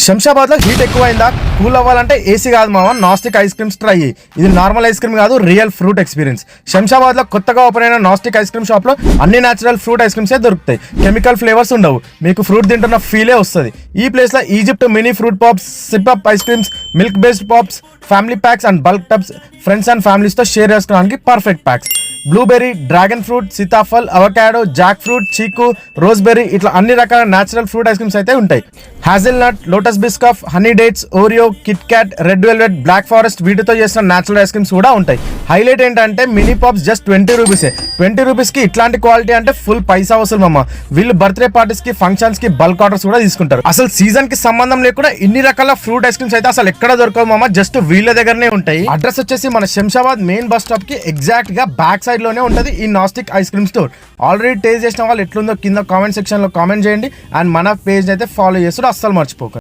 శంషాబాద్ లో heat ఎక్కువైందా? Cool అవ్వాలంటే AC కాదు మామ, నాస్టిక్ ఐస్ క్రీమ్స్ ట్రై. ఇది నార్మల్ ఐస్ క్రీమ్ కాదు, రియల్ ఫ్రూట్ ఎక్స్పీరియన్స్. శంషాబాద్ లో కొత్తగా ఓపెన్ అయిన నాస్టిక్ ఐస్ క్రీమ్ షాప్ లో అన్ని నేచురల్ ఫ్రూట్ ఐస్ క్రీమ్సే దొరుకుతాయి. కెమికల్ ఫ్లేవర్స్ ఉండవు, మీకు ఫ్రూట్ తింటున్న ఫీలే వస్తుంది. ఈ ప్లేస్ లో Egypt mini fruit pops, SIP up ice creams, milk based pops, family packs and bulk tubs friends and families తో షేర్ చేసుకోవడానికి perfect packs. Blueberry, dragon fruit, Sitaphal, avocado, Jack fruit, చీకు, రోజ్బెర్రీ ఇట్లా అన్ని రకాల నేచురల్ ఫ్రూట్ ఐస్ క్రీమ్స్ అయితే ఉంటాయి. Hazelnut, lotus Biscoff, honey dates, Oreo, Kit Kat, red velvet, black forest వీటితో చేసిన నేచురల్ ఐస్ క్రీమ్స్ కూడా ఉంటాయి. హైలైట్ ఏంటంటే మినీ పాప్స్ జస్ట్ 20 రూపీసే. 20 రూపీస్కి ఇట్లాంటి క్వాలిటీ అంటే ఫుల్ పైసా వసూలు మమ్మ. వీళ్ళు బర్త్డే పార్టీస్ కి, ఫంక్షన్స్ కి బల్క్ ఆర్డర్స్ కూడా తీసుకుంటారు. అసలు సీజన్ కి సంబంధం లేకుండా ఇన్ని రకాల ఫ్రూట్ ఐస్ క్రీమ్స్ అయితే అసలు ఎక్కడ దొరకవు మమ్మ, జస్ట్ వీళ్ళ దగ్గరనే ఉంటాయి. అడ్రస్ వచ్చేసి మన శంషాబాద్ మెయిన్ బస్ స్టాప్ కి ఎగ్జాక్ట్ గా బ్యాక్ సైడ్ లోనే ఉంటది ఈ nastic ice cream store. Already taste చేసిన వాళ్ళు ఎట్లుందో కింద కామెంట్ సెక్షన్ లో కామెంట్ చేయండి. అండ్ మన పేజ్ అయితే ఫాలో చేస్తూ అస్సలు మర్చిపోకండి.